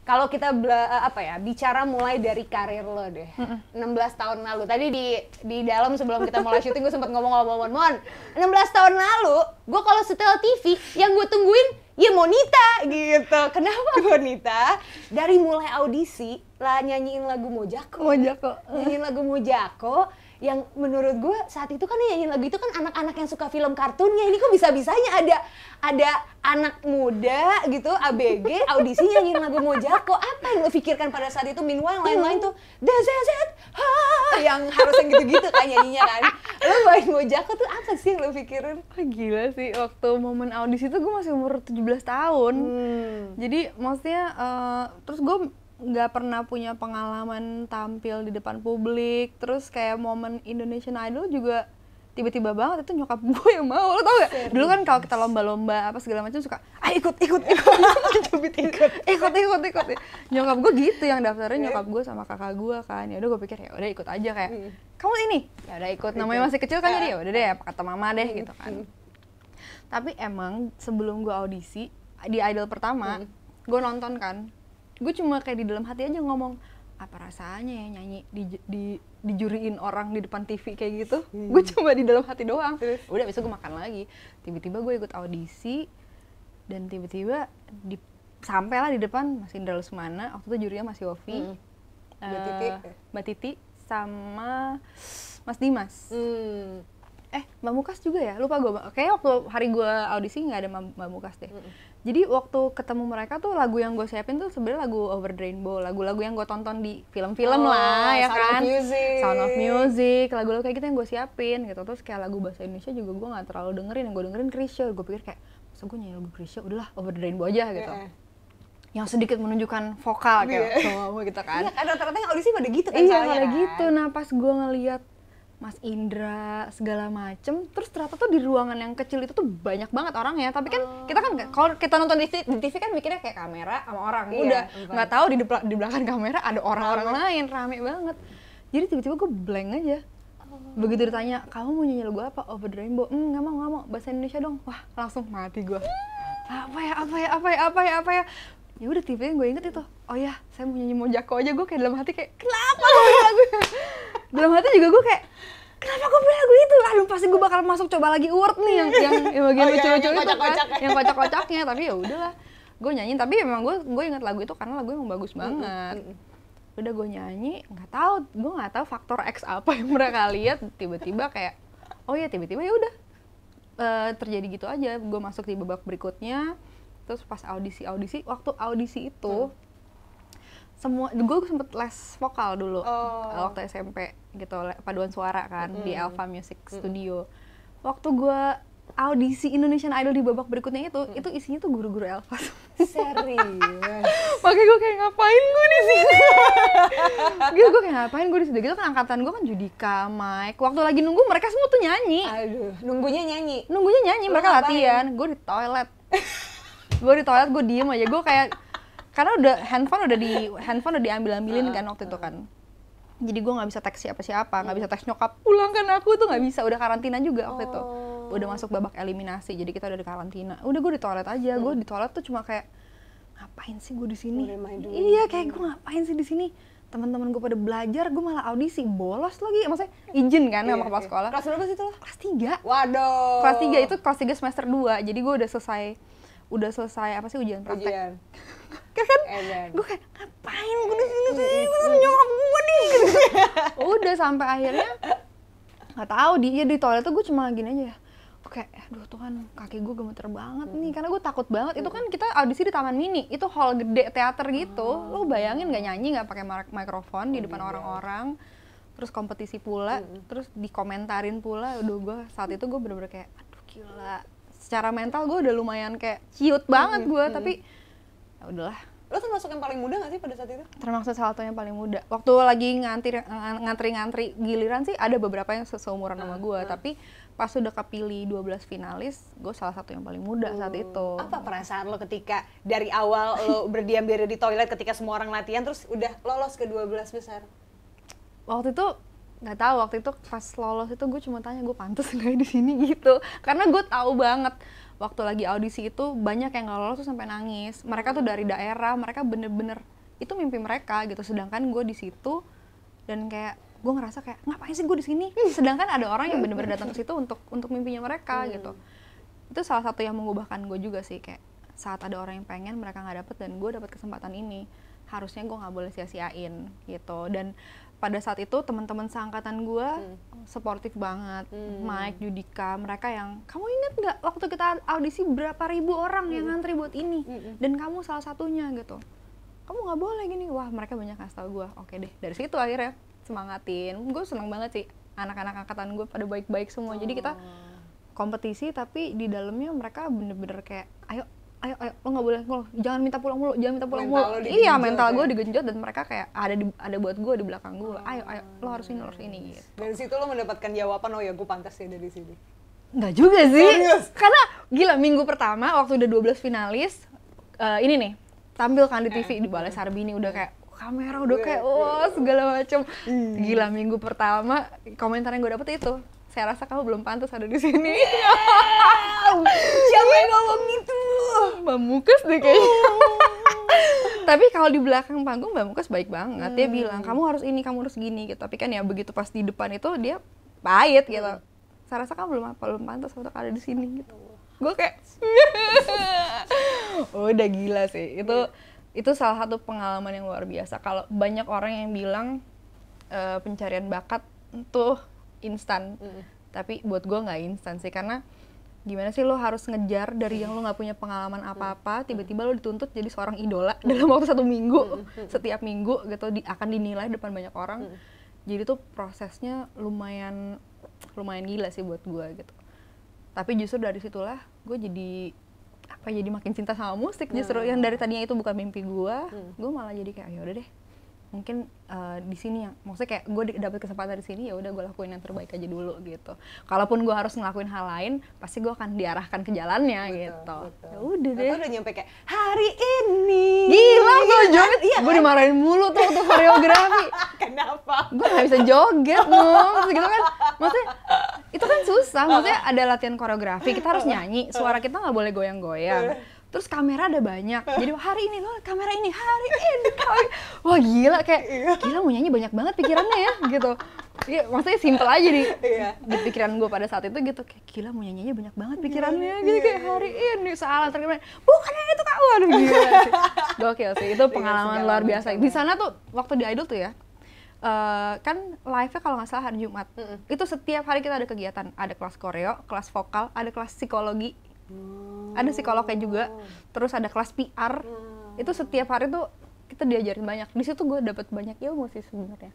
Kalau kita bicara mulai dari karir lo deh, 16 tahun lalu. Tadi di dalam sebelum kita mulai syuting gue sempat ngomong, Mon, 16 tahun lalu, gue kalau setel TV, yang gue tungguin ya Monita gitu. Kenapa Monita? Dari mulai audisi lah nyanyiin lagu Mojako. Nyanyiin lagu Mojako. Yang menurut gue saat itu kan nyanyiin lagu itu kan anak-anak yang suka film kartunnya. Ini kok bisa-bisanya ada anak muda gitu, ABG, audisi nyanyiin lagu Mojako. Apa yang lo pikirkan pada saat itu? Meanwhile yang lain tuh DZZ, yang harus yang gitu-gitu kan nyanyinya kan. Lo main Mojako tuh apa sih yang lo pikirin? Gila sih, waktu momen audisi tuh gue masih umur 17 tahun. Jadi maksudnya, terus gue nggak pernah punya pengalaman tampil di depan publik. Terus kayak momen Indonesian Idol juga tiba-tiba banget itu nyokap gue yang mau, lo tau gak? Dulu kan kalau kita lomba-lomba apa segala macam suka ikut nyokap gue gitu yang daftarin, nyokap gue sama kakak gue kan. Ya udah gue pikir ya udah ikut aja kayak kamu ini ya udah ikut, namanya masih kecil kan, jadi ya udah deh kata mama deh gitu kan. Tapi emang sebelum gue audisi di Idol pertama gue nonton kan, gue cuma kayak di dalam hati aja ngomong, apa rasanya ya nyanyi dijuriin orang di depan TV kayak gitu. Gue cuma di dalam hati doang. Udah besok gue makan lagi. Tiba-tiba gue ikut audisi dan tiba-tiba sampailah di depan Mas Indra Lesmana. Waktu itu jurinya Mas Yofi, Mbak Titi sama Mas Dimas. Mbak Mukas juga ya? Lupa gue. Kayaknya waktu hari gue audisi nggak ada Mbak Mukas deh. Jadi waktu ketemu mereka tuh lagu yang gue siapin tuh sebenarnya lagu Over the Rainbow, lagu-lagu yang gue tonton di film-film lah ya kan. Sound of Music, lagu-lagu kayak gitu yang gue siapin gitu. Terus kayak lagu bahasa Indonesia juga gue nggak terlalu dengerin, yang gue dengerin Chrisye. Gue pikir kayak, masa gue nyanyi lagu Chrisye, udahlah Over the Rainbow aja gitu. Yang sedikit menunjukkan vokal kayak gitu kan. Iya kan rata-rata yang audisi pada gitu kan. Iya pada gitu. Nah pas gue ngeliat Mas Indra segala macem, terus ternyata tuh di ruangan yang kecil itu tuh banyak banget orangnya. Tapi kan kita kan kalau kita nonton di TV kan mikirnya kayak kamera sama orang, udah nggak tahu di belakang kamera ada orang-orang lain, rame banget. Jadi tiba-tiba gue blank aja. Begitu ditanya, kamu mau nyanyi lagu apa? Over the Rainbow. Nggak mau, bahasa Indonesia dong. Wah langsung mati gue. Apa ya? Ya udah tiba-tiba gue inget itu. Oh ya, saya mau nyanyi Mojako aja. Gue kayak dalam hati kayak, kenapa gue pilih lagu? Dalam hati juga gue kayak, kenapa gue pilih lagu itu? Aduh pasti gue bakal masuk coba lagi award nih yang bagian lucu-lucu itu kan, yang kocak-kocaknya. Tapi ya udahlah, gue nyanyiin. Tapi memang gue inget lagu itu karena lagu emang bagus banget. Udah gue nyanyi, gue nggak tahu faktor X apa yang mereka lihat. Tiba-tiba kayak, tiba-tiba ya udah terjadi gitu aja. Gue masuk di babak berikutnya. Terus pas audisi, waktu audisi itu gue sempet les vokal dulu waktu SMP gitu, paduan suara kan di Alpha Music Studio. Waktu gue audisi Indonesian Idol di babak berikutnya itu isinya tuh guru-guru Alpha. Serius? Makanya gue kayak ngapain gue di sini? Gue kayak ngapain gue di sini? Gitu kan angkatan gue kan Judika, Mike. Waktu lagi nunggu mereka semua tuh nyanyi. Aduh, nunggunya nyanyi, mereka latihan. Gue di toilet. Gue diem aja. Gue kayak karena handphone udah diambil-ambilin kan waktu itu kan. Jadi gue nggak bisa teks siapa-siapa, nggak bisa teks nyokap pulangkan aku tuh nggak bisa, udah karantina juga waktu itu. Udah masuk babak eliminasi, jadi kita udah di karantina. Udah gue di toilet aja, gue di toilet tuh cuma kayak ngapain sih gue di sini? Iya kayak gue ngapain sih di sini? Teman-teman gue pada belajar, gue malah audisi, bolos lagi. Maksudnya izin kan sama kepala sekolah. Kelas berapa sih itu lo? Kelas 3. Waduh. Kelas 3 itu kelas 3 semester 2. Jadi gue udah selesai apa sih ujian praktek. Kan gue kayak ngapain gue di sini sih, nyokap gue nih gitu. Udah sampai akhirnya nggak tahu di toilet tuh gue cuma gini aja ya, kayak aduh Tuhan kaki gue gemeter banget nih karena gue takut banget. Itu kan kita audisi di Taman Mini, itu hall gede teater gitu. Lo bayangin nggak nyanyi nggak pakai mikrofon di depan orang-orang, terus kompetisi pula, terus dikomentarin pula. Aduh gue saat itu gue bener-bener kayak aduh gila, secara mental gue udah lumayan kayak ciut banget gue. Tapi ya udahlah. Lo termasuk yang paling muda nggak sih pada saat itu? Termasuk salah satu yang paling muda. Waktu lagi ngantri giliran sih ada beberapa yang seumuran sama gue. Tapi pas udah kepilih 12 finalis, gue salah satu yang paling muda saat itu. Apa perasaan lo ketika dari awal lo berdiam diri di toilet ketika semua orang latihan, terus udah lolos ke 12 besar? Waktu itu nggak tahu, waktu itu pas lolos itu gue cuma tanya gue pantas nggak di sini gitu. Karena gue tahu banget waktu lagi audisi itu banyak yang nggak lolos tuh sampai nangis. Mereka tuh dari daerah, mereka bener-bener itu mimpi mereka gitu, sedangkan gue di situ dan kayak gue ngerasa kayak ngapain sih gue di sini, sedangkan ada orang yang bener-bener datang ke situ untuk mimpinya mereka gitu. Itu salah satu yang mengubahkan gue juga sih, kayak saat ada orang yang pengen mereka nggak dapet dan gue dapet kesempatan ini, harusnya gue nggak boleh sia-siain gitu. Dan pada saat itu teman-teman seangkatan gue suportif banget, Mike, Judika, mereka yang kamu inget nggak waktu kita audisi berapa ribu orang yang ngantri buat ini dan kamu salah satunya gitu, kamu nggak boleh gini. Wah, mereka banyak kasih tau gue. Oke deh, dari situ akhirnya semangatin. Gue seneng banget sih anak-anak angkatan gue pada baik-baik semua. Jadi kita kompetisi tapi di dalamnya mereka bener-bener kayak ayo lo nggak boleh, lo jangan minta pulang mulu, jangan minta pulang mulu. Iya, mental gue digenjot dan mereka kayak ada buat gue di belakang gue. Ayo lo harus ini gitu. Dari situ lo mendapatkan jawaban, oh ya gue pantas ya dari sini. Nggak juga sih. Serius? Karena gila, minggu pertama waktu udah 12 finalis ini nih tampil kan di TV di Balai Sarbini, udah kayak kamera udah kayak segala macam. Gila, minggu pertama komentar yang gue dapet itu, saya rasa kamu belum pantas ada di sini. Siapa yang ngomong gitu? Mbak Mukas deh kayaknya. Tapi kalau di belakang panggung Mbak Mukas baik banget. Dia bilang kamu harus ini, kamu harus gini gitu. Tapi kan ya begitu pas di depan itu dia pahit gitu. Saya rasa kamu belum pantas untuk ada di sini gitu. Gue kayak udah gila sih. Itu salah satu pengalaman yang luar biasa. Kalau banyak orang yang bilang pencarian bakat tuh instan, tapi buat gue nggak instan sih, karena gimana sih lo harus ngejar dari yang lo nggak punya pengalaman apa-apa, tiba-tiba lo dituntut jadi seorang idola dalam waktu 1 minggu, setiap minggu gitu akan dinilai depan banyak orang. Jadi tuh prosesnya lumayan gila sih buat gue gitu. Tapi justru dari situlah gue jadi makin cinta sama musik. Justru yang dari tadinya itu bukan mimpi gue malah jadi kayak ya udah deh, mungkin di sini yang maksudnya kayak gue dapet kesempatan di sini, ya udah gue lakuin yang terbaik aja dulu gitu. Kalaupun gue harus ngelakuin hal lain, pasti gue akan diarahkan ke jalannya gitu. Ya udah deh. Udah nyampe kayak hari ini. Gila gue joget, iya. Gue dimarahin mulu tuh untuk koreografi. Kenapa? Gue nggak bisa joget dong, gitu kan. Maksudnya itu kan susah. Maksudnya ada latihan koreografi, kita harus nyanyi, suara kita nggak boleh goyang-goyang. Terus kamera ada banyak, jadi hari ini loh kamera ini, hari ini wah gila, kayak gila mau nyanyi banyak banget pikirannya ya gitu. Iya, maksudnya simple aja di pikiran gue pada saat itu gitu, kayak gila mau nyanyinya banyak banget pikirannya gitu, kayak hari ini salah terkena, bukan yang itu Kak, waduh gila sih. Gokil sih, itu pengalaman luar biasa. Di sana tuh waktu di Idol tuh ya, kan live-nya kalau nggak salah hari Jumat, itu setiap hari kita ada kegiatan, ada kelas koreo, kelas vokal, ada kelas psikologi. Ada psikolognya juga, terus ada kelas PR. Itu setiap hari tuh kita diajarin banyak. Di situ gue dapet banyak ilmu sih sebenarnya.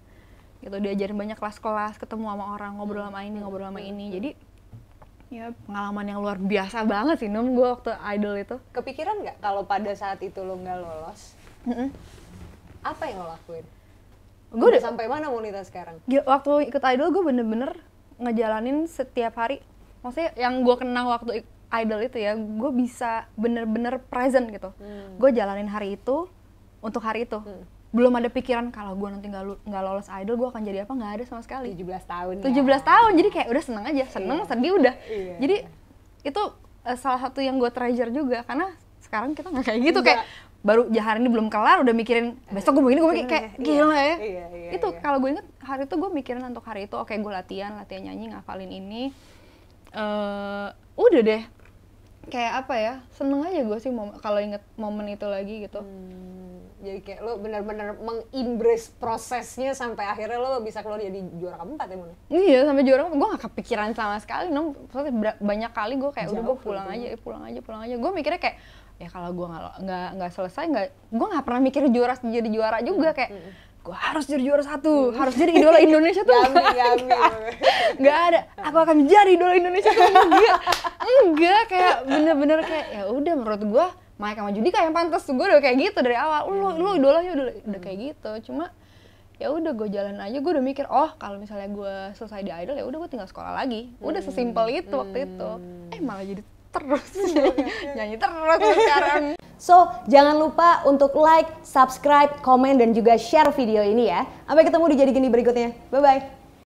Gitu, diajarin banyak kelas-kelas, ketemu sama orang, ngobrol sama ini, ngobrol sama ini. Jadi ya pengalaman yang luar biasa banget sih Num, gue waktu Idol itu. Kepikiran nggak kalau pada saat itu lo nggak lolos? Apa yang lo lakuin? Gue udah sampai mana Monita sekarang? Waktu ikut Idol gue bener-bener ngejalanin setiap hari. Maksudnya yang gue kenang waktu Idol itu ya, gue bisa bener-bener present gitu. Gue jalanin hari itu untuk hari itu. Belum ada pikiran kalau gue nanti nggak lolos Idol gue akan jadi apa, nggak ada sama sekali. 17 tahun 17 tahun, jadi kayak udah seneng aja, sedih udah. Jadi itu salah satu yang gue treasure juga, karena sekarang kita nggak kayak gitu. Kayak baru hari ini belum kelar udah mikirin besok gue begini kayak gila ya. Itu kalau gue inget hari itu gue mikirin untuk hari itu, oke gue latihan nyanyi, ngafalin ini. Udah deh, kayak apa ya, seneng aja gue sih kalau inget momen itu lagi gitu. Jadi kayak lo benar-benar meng-embrace prosesnya sampai akhirnya lo bisa keluar jadi juara keempat ya Mon? Iya, sampai juara keempat. Gue gak kepikiran sama sekali, banyak kali gue kayak udah gue pulang aja. Gue mikirnya kayak ya kalau gue nggak selesai, gue nggak pernah mikir jadi juara juga, kayak gue harus jadi juara 1, harus jadi idola Indonesia tuh. Nggak ada, aku akan menjadi idola Indonesia tuh. Enggak, kayak bener-bener kayak ya udah, menurut gue Mike sama Judika yang pantas. Gue udah kayak gitu dari awal. Lu idolanya udah kayak gitu. Cuma ya udah gue jalan aja. Gue udah mikir, oh kalau misalnya gue selesai di Idol ya udah gue tinggal sekolah lagi. Udah sesimpel itu waktu itu. Malah jadi terus nyanyi terus sekarang. So, jangan lupa untuk like, subscribe, komen, dan juga share video ini ya. Sampai ketemu di Jadi Gini berikutnya. Bye-bye.